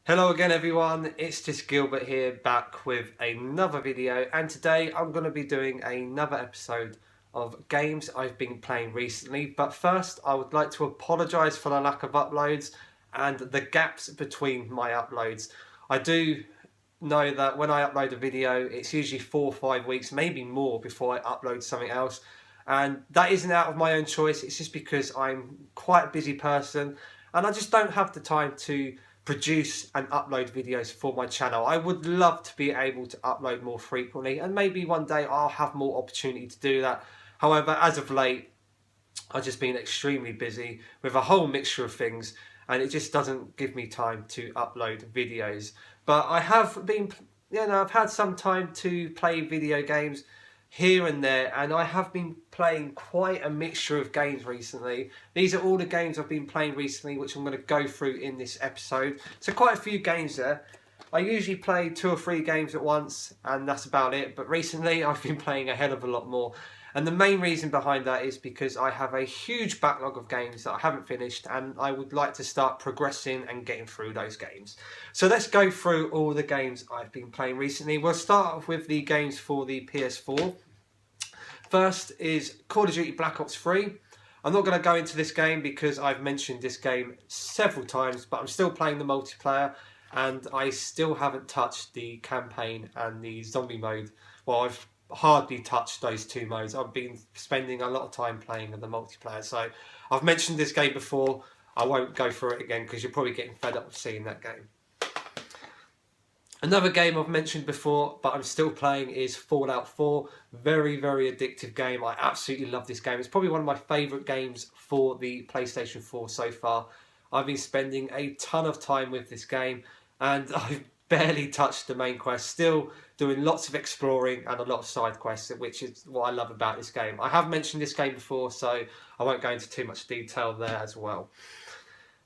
Hello again everyone, it's just Gilbert here back with another video, and today I'm going to be doing another episode of games I've been playing recently. But first I would like to apologise for the lack of uploads and the gaps between my uploads. I do know that when I upload a video it's usually 4 or 5 weeks, maybe more, before I upload something else. And that isn't out of my own choice, it's just because I'm quite a busy person and I just don't have the time to produce and upload videos for my channel. I would love to be able to upload more frequently, and maybe one day I'll have more opportunity to do that. However, as of late, I've just been extremely busy with a whole mixture of things, and it just doesn't give me time to upload videos. But I have been, I've had some time to play video games here and there, and I have been playing quite a mixture of games recently. These are all the games I've been playing recently, which I'm going to go through in this episode. So quite a few games there. I usually play 2 or 3 games at once, and that's about it. But recently I've been playing a hell of a lot more. And the main reason behind that is because I have a huge backlog of games that I haven't finished, and I would like to start progressing and getting through those games. So let's go through all the games I've been playing recently. We'll start off with the games for the PS4. First is Call of Duty Black Ops 3. I'm not going to go into this game because I've mentioned this game several times, but I'm still playing the multiplayer and I still haven't touched the campaign and the zombie mode. Well, I've hardly touched those 2 modes. I've been spending a lot of time playing the multiplayer. So I've mentioned this game before. I won't go through it again because you're probably getting fed up of seeing that game. Another game I've mentioned before, but I'm still playing, is Fallout 4. Very, very addictive game. I absolutely love this game. It's probably one of my favourite games for the PlayStation 4 so far. I've been spending a ton of time with this game, and I've barely touched the main quest. Still doing lots of exploring and a lot of side quests, which is what I love about this game. I have mentioned this game before, so I won't go into too much detail there as well.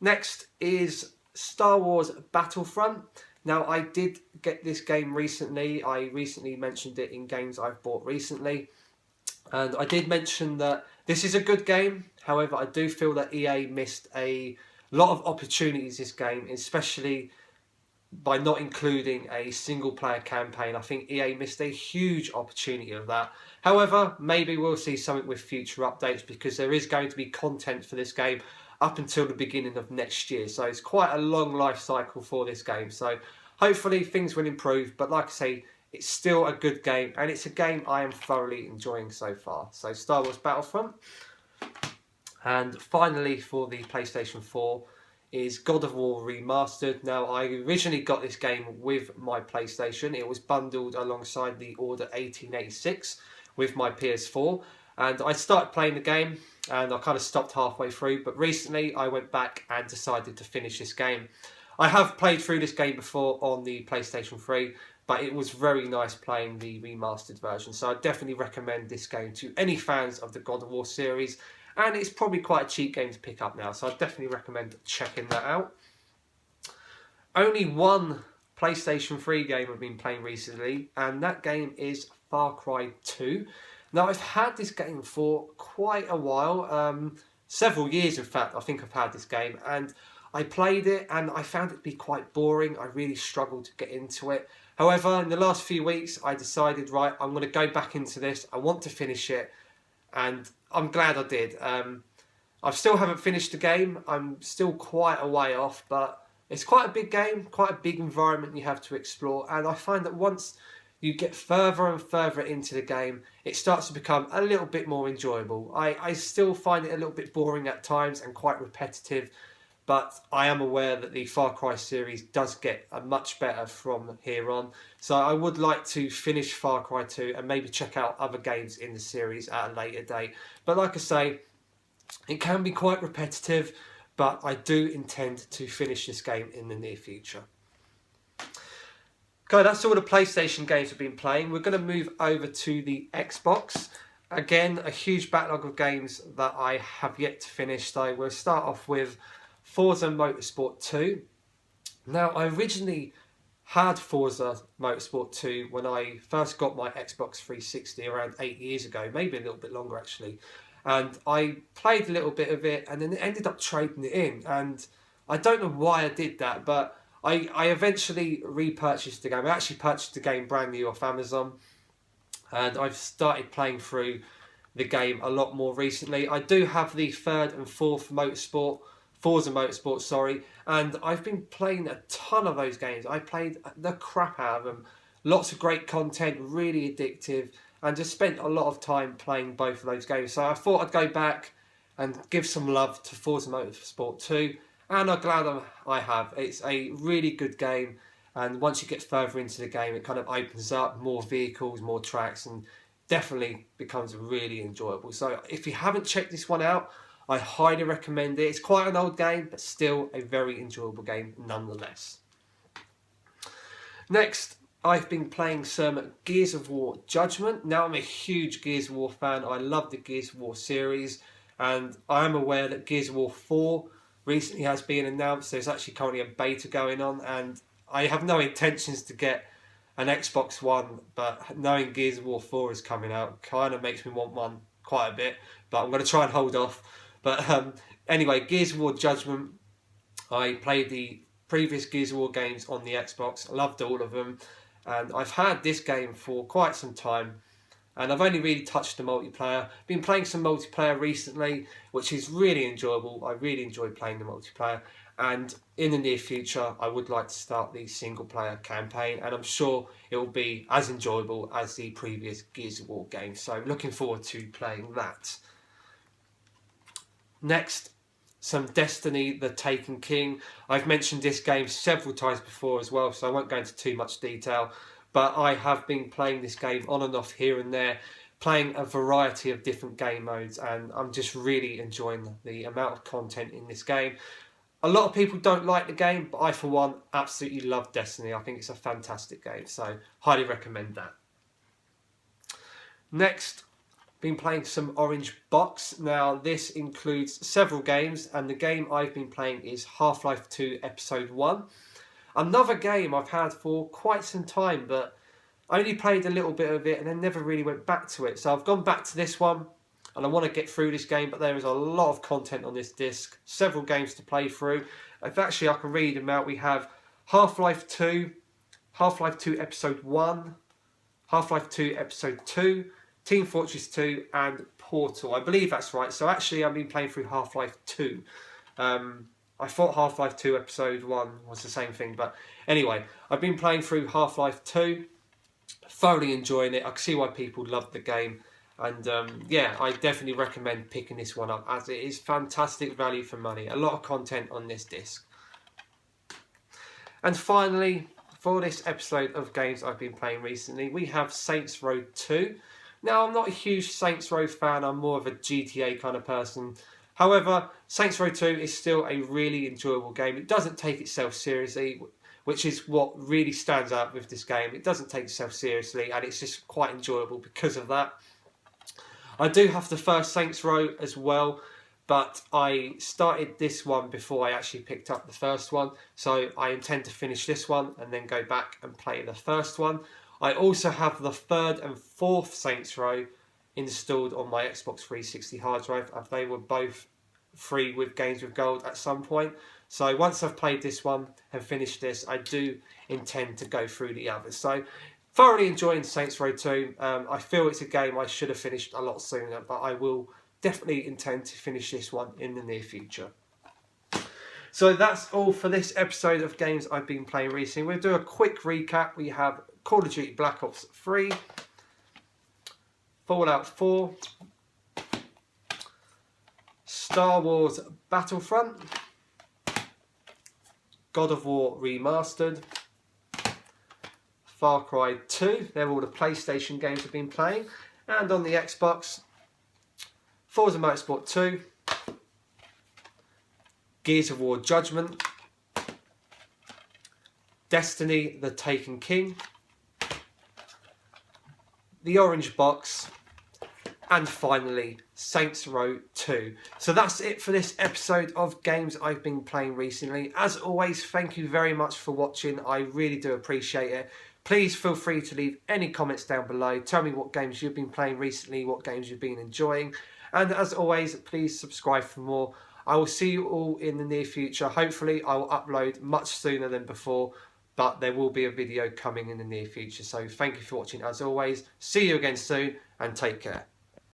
Next is Star Wars Battlefront. Now, I did get this game recently. I recently mentioned it in games I've bought recently. And I did mention that this is a good game. However, I do feel that EA missed a lot of opportunities this game, especially by not including a single player campaign. I think EA missed a huge opportunity of that. However, maybe we'll see something with future updates, because there is going to be content for this game up until the beginning of next year. So it's quite a long life cycle for this game. So hopefully things will improve. But like I say, it's still a good game, and it's a game I am thoroughly enjoying so far. So Star Wars Battlefront. And finally, for the PlayStation 4, is God of War Remastered. Now, I originally got this game with my PlayStation. It was bundled alongside the Order 1886 with my PS4. And I started playing the game, and I kind of stopped halfway through. But recently I went back and decided to finish this game. I have played through this game before on the PlayStation 3, but it was very nice playing the remastered version. So I definitely recommend this game to any fans of the God of War series. And it's probably quite a cheap game to pick up now, so I definitely recommend checking that out. Only one PlayStation 3 game I've been playing recently, and that game is Far Cry 2. Now, I've had this game for quite a while, several years in fact. I think I've had this game, and I played it and I found it to be quite boring. I really struggled to get into it. However, in the last few weeks I decided, right, I'm going to go back into this. I want to finish it, and I'm glad I did. I still haven't finished the game. I'm still quite a way off, but it's quite a big game, quite a big environment you have to explore, and I find that once you get further and further into the game, it starts to become a little bit more enjoyable. I still find it a little bit boring at times and quite repetitive, but I am aware that the Far Cry series does get much better from here on. So I would like to finish Far Cry 2 and maybe check out other games in the series at a later date. But like I say, it can be quite repetitive, but I do intend to finish this game in the near future. Okay, that's all the PlayStation games we've been playing. We're going to move over to the Xbox. Again, a huge backlog of games that I have yet to finish. So we'll start off with Forza Motorsport 2. Now, I originally had Forza Motorsport 2 when I first got my Xbox 360 around 8 years ago, maybe a little bit longer actually. And I played a little bit of it and then ended up trading it in. And I don't know why I did that, but I eventually repurchased the game. I actually purchased the game brand new off Amazon, and I've started playing through the game a lot more recently. I do have the third and fourth Forza Motorsport, sorry, and I've been playing a ton of those games. I played the crap out of them. Lots of great content, really addictive, and just spent a lot of time playing both of those games. So I thought I'd go back and give some love to Forza Motorsport 2, and I'm glad I have. It's a really good game, and once you get further into the game, it kind of opens up more vehicles, more tracks, and definitely becomes really enjoyable. So if you haven't checked this one out, I highly recommend it. It's quite an old game, but still a very enjoyable game nonetheless. Next, I've been playing some Gears of War Judgement. Now, I'm a huge Gears of War fan. I love the Gears of War series, and I am aware that Gears of War 4 recently has been announced. There's actually currently a beta going on, and I have no intentions to get an Xbox One, but knowing Gears of War 4 is coming out kind of makes me want one quite a bit, but I'm going to try and hold off. But anyway, Gears of War Judgement, I played the previous Gears of War games on the Xbox, loved all of them, and I've had this game for quite some time, and I've only really touched the multiplayer. Been playing some multiplayer recently, which is really enjoyable. I really enjoy playing the multiplayer, and in the near future I would like to start the single player campaign, and I'm sure it will be as enjoyable as the previous Gears of War game, so looking forward to playing that. Next, some Destiny the Taken King. I've mentioned this game several times before as well, so I won't go into too much detail, but I have been playing this game on and off here and there, playing a variety of different game modes, and I'm just really enjoying the amount of content in this game. A lot of people don't like the game, but I, for one, absolutely love Destiny. I think it's a fantastic game, so highly recommend that. Next, been playing some Orange Box. Now, this includes several games, and the game I've been playing is HalfLife 2 Episode 1. Another game I've had for quite some time, but I only played a little bit of it and then never really went back to it. So I've gone back to this one, and I want to get through this game, but there is a lot of content on this disc, several games to play through. If actually I can read them out, we have Half-Life 2, Half-Life 2 Episode 1, Half-Life 2 Episode 2, Team Fortress 2 and Portal. I believe that's right. So actually I've been playing through Half-Life 2. I thought Half-Life 2 Episode 1 was the same thing, but anyway, I've been playing through Half-Life 2, thoroughly enjoying it. I can see why people love the game, and yeah, I definitely recommend picking this one up, as it is fantastic value for money. A lot of content on this disc. And finally, for this episode of games I've been playing recently, we have Saints Row 2. Now, I'm not a huge Saints Row fan, I'm more of a GTA kind of person. However, Saints Row 2 is still a really enjoyable game. It doesn't take itself seriously, which is what really stands out with this game. It doesn't take itself seriously, and it's just quite enjoyable because of that. I do have the first Saints Row as well, but I started this one before I actually picked up the first one, so I intend to finish this one and then go back and play the first one. I also have the third and fourth Saints Row installed on my Xbox 360 hard drive, and they were both free with Games with Gold at some point. So once I've played this one and finished this, I do intend to go through the others. So thoroughly enjoying Saints Row 2. I feel it's a game I should have finished a lot sooner, but I will definitely intend to finish this one in the near future. So that's all for this episode of games I've been playing recently. We'll do a quick recap. We have Call of Duty Black Ops 3, Fallout 4, Star Wars Battlefront, God of War Remastered, Far Cry 2, they're all the PlayStation games I've been playing, and on the Xbox, Forza Motorsport 2, Gears of War Judgement, Destiny the Taken King, the Orange Box, and finally Saints Row 2. So that's it for this episode of games I've been playing recently. As always, thank you very much for watching. I really do appreciate it. Please feel free to leave any comments down below. Tell me what games you've been playing recently, what games you've been enjoying. And as always, please subscribe for more. I will see you all in the near future. Hopefully I will upload much sooner than before, but there will be a video coming in the near future. So thank you for watching as always. See you again soon and take care.